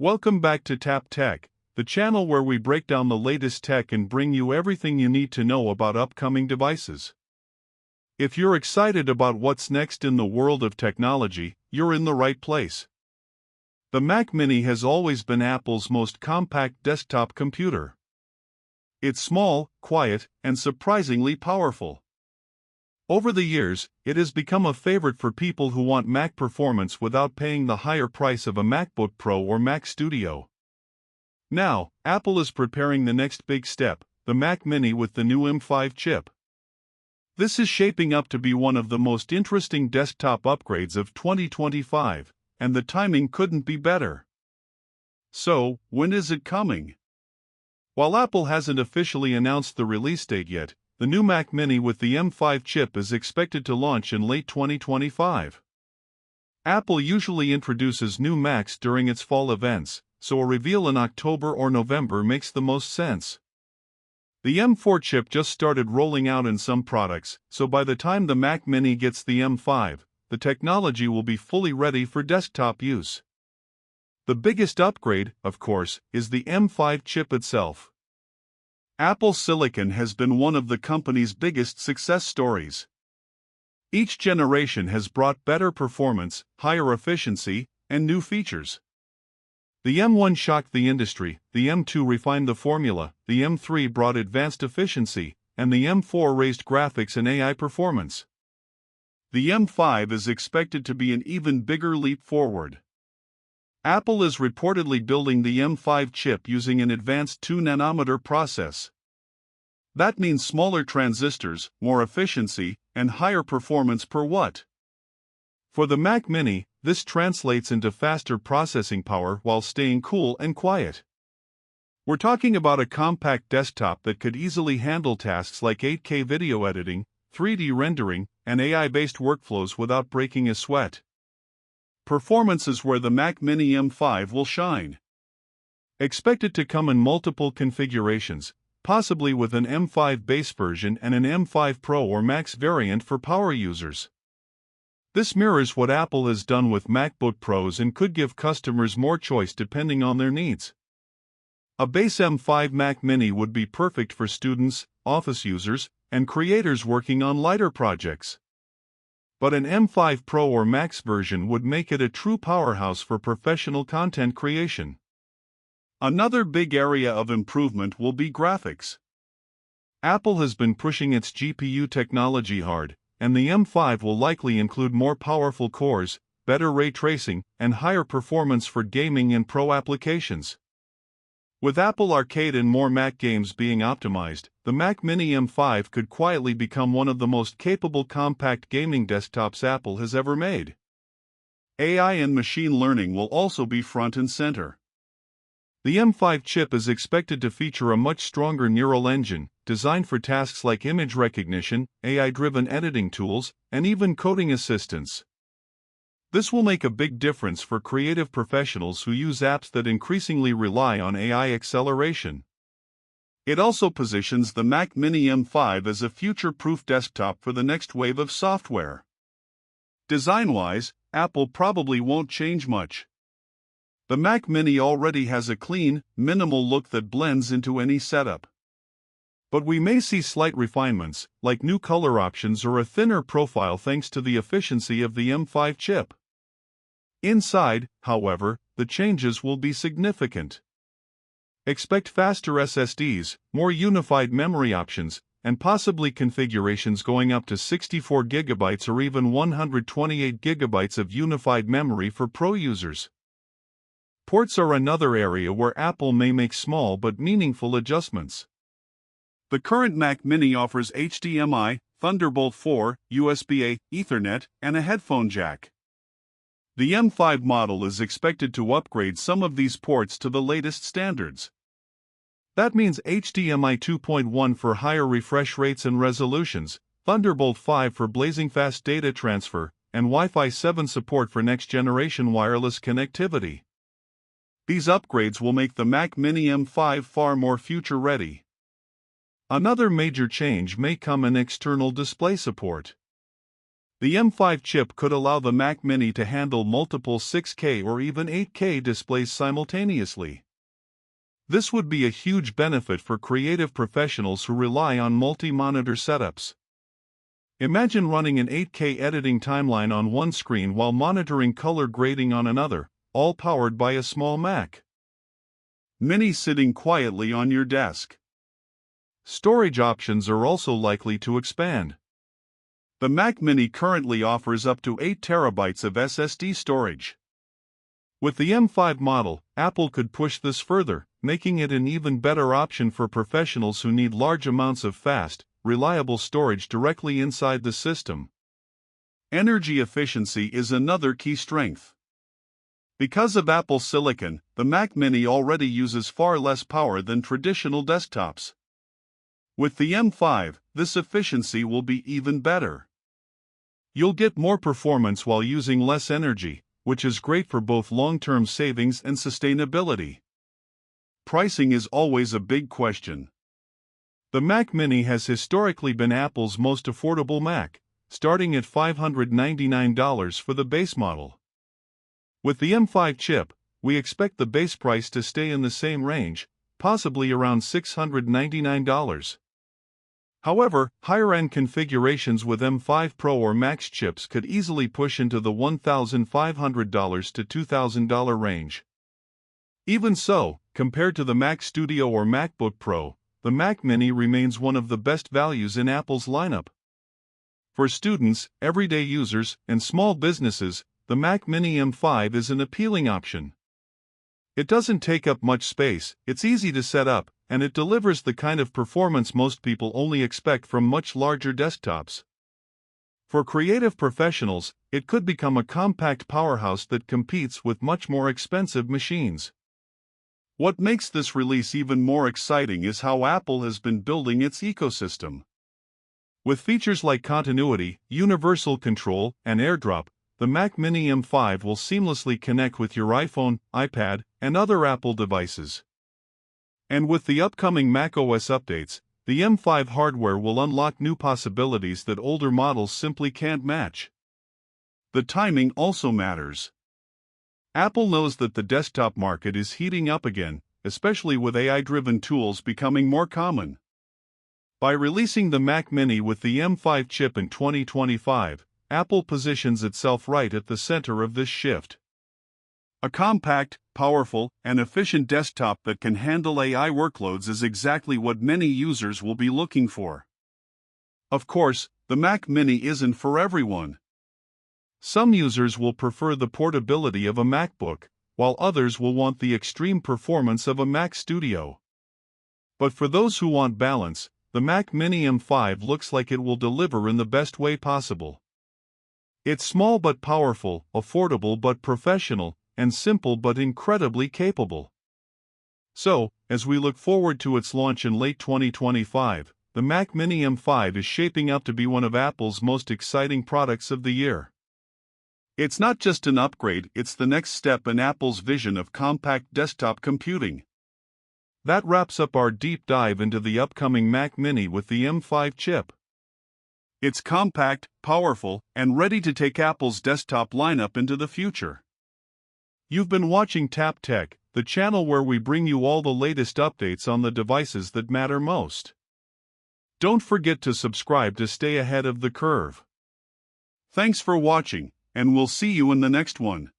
Welcome back to Tap Tech, the channel where we break down the latest tech and bring you everything you need to know about upcoming devices. If you're excited about what's next in the world of technology, you're in the right place. The Mac Mini has always been Apple's most compact desktop computer. It's small, quiet, and surprisingly powerful. Over the years, it has become a favorite for people who want Mac performance without paying the higher price of a MacBook Pro or Mac Studio. Now, Apple is preparing the next big step, the Mac Mini with the new M5 chip. This is shaping up to be one of the most interesting desktop upgrades of 2025, and the timing couldn't be better. So, when is it coming? While Apple hasn't officially announced the release date yet, the new Mac Mini with the M5 chip is expected to launch in late 2025. Apple usually introduces new Macs during its fall events, so a reveal in October or November makes the most sense. The M4 chip just started rolling out in some products, so by the time the Mac Mini gets the M5, the technology will be fully ready for desktop use. The biggest upgrade, of course, is the M5 chip itself. Apple Silicon has been one of the company's biggest success stories. Each generation has brought better performance, higher efficiency, and new features. The M1 shocked the industry, the M2 refined the formula, the M3 brought advanced efficiency, and the M4 raised graphics and AI performance. The M5 is expected to be an even bigger leap forward. Apple is reportedly building the M5 chip using an advanced 2-nanometer process. That means smaller transistors, more efficiency, and higher performance per watt. For the Mac Mini, this translates into faster processing power while staying cool and quiet. We're talking about a compact desktop that could easily handle tasks like 8K video editing, 3D rendering, and AI-based workflows without breaking a sweat. Performance is where the Mac Mini M5 will shine. Expect it to come in multiple configurations, possibly with an M5 base version and an M5 Pro or Max variant for power users. This mirrors what Apple has done with MacBook Pros and could give customers more choice depending on their needs. A base M5 Mac Mini would be perfect for students, office users, and creators working on lighter projects. But an M5 Pro or Max version would make it a true powerhouse for professional content creation. Another big area of improvement will be graphics. Apple has been pushing its GPU technology hard, and the M5 will likely include more powerful cores, better ray tracing, and higher performance for gaming and pro applications. With Apple Arcade and more Mac games being optimized, the Mac Mini M5 could quietly become one of the most capable compact gaming desktops Apple has ever made. AI and machine learning will also be front and center. The M5 chip is expected to feature a much stronger neural engine, designed for tasks like image recognition, AI-driven editing tools, and even coding assistance. This will make a big difference for creative professionals who use apps that increasingly rely on AI acceleration. It also positions the Mac Mini M5 as a future-proof desktop for the next wave of software. Design-wise, Apple probably won't change much. The Mac Mini already has a clean, minimal look that blends into any setup. But we may see slight refinements, like new color options or a thinner profile thanks to the efficiency of the M5 chip. Inside, however, the changes will be significant. Expect faster SSDs, more unified memory options, and possibly configurations going up to 64 GB or even 128 GB of unified memory for pro users. Ports are another area where Apple may make small but meaningful adjustments. The current Mac Mini offers HDMI, Thunderbolt 4, USB-A, Ethernet, and a headphone jack. The M5 model is expected to upgrade some of these ports to the latest standards. That means HDMI 2.1 for higher refresh rates and resolutions, Thunderbolt 5 for blazing fast data transfer, and Wi-Fi 7 support for next-generation wireless connectivity. These upgrades will make the Mac Mini M5 far more future-ready. Another major change may come in external display support. The M5 chip could allow the Mac Mini to handle multiple 6K or even 8K displays simultaneously. This would be a huge benefit for creative professionals who rely on multi-monitor setups. Imagine running an 8K editing timeline on one screen while monitoring color grading on another, all powered by a small Mac Mini sitting quietly on your desk. Storage options are also likely to expand. The Mac Mini currently offers up to 8 terabytes of SSD storage. With the M5 model, Apple could push this further, making it an even better option for professionals who need large amounts of fast, reliable storage directly inside the system. Energy efficiency is another key strength. Because of Apple Silicon, the Mac Mini already uses far less power than traditional desktops. With the M5, this efficiency will be even better. You'll get more performance while using less energy, which is great for both long-term savings and sustainability. Pricing is always a big question. The Mac Mini has historically been Apple's most affordable Mac, starting at $599 for the base model. With the M5 chip, we expect the base price to stay in the same range, possibly around $699. However, higher-end configurations with M5 Pro or Max chips could easily push into the $1,500 to $2,000 range. Even so, compared to the Mac Studio or MacBook Pro, the Mac Mini remains one of the best values in Apple's lineup. For students, everyday users, and small businesses, the Mac Mini M5 is an appealing option. It doesn't take up much space, it's easy to set up, and it delivers the kind of performance most people only expect from much larger desktops. For creative professionals, it could become a compact powerhouse that competes with much more expensive machines. What makes this release even more exciting is how Apple has been building its ecosystem. With features like continuity, universal control, and AirDrop, the Mac Mini M5 will seamlessly connect with your iPhone, iPad, and other Apple devices. And with the upcoming macOS updates, the M5 hardware will unlock new possibilities that older models simply can't match. The timing also matters. Apple knows that the desktop market is heating up again, especially with AI-driven tools becoming more common. By releasing the Mac Mini with the M5 chip in 2025, Apple positions itself right at the center of this shift. A compact, powerful, and efficient desktop that can handle AI workloads is exactly what many users will be looking for. Of course, the Mac Mini isn't for everyone. Some users will prefer the portability of a MacBook, while others will want the extreme performance of a Mac Studio. But for those who want balance, the Mac Mini M5 looks like it will deliver in the best way possible. It's small but powerful, affordable but professional, and simple but incredibly capable. So, as we look forward to its launch in late 2025, the Mac Mini M5 is shaping up to be one of Apple's most exciting products of the year. It's not just an upgrade, it's the next step in Apple's vision of compact desktop computing. That wraps up our deep dive into the upcoming Mac Mini with the M5 chip. It's compact, powerful, and ready to take Apple's desktop lineup into the future. You've been watching Tap Tech, the channel where we bring you all the latest updates on the devices that matter most. Don't forget to subscribe to stay ahead of the curve. Thanks for watching, and we'll see you in the next one.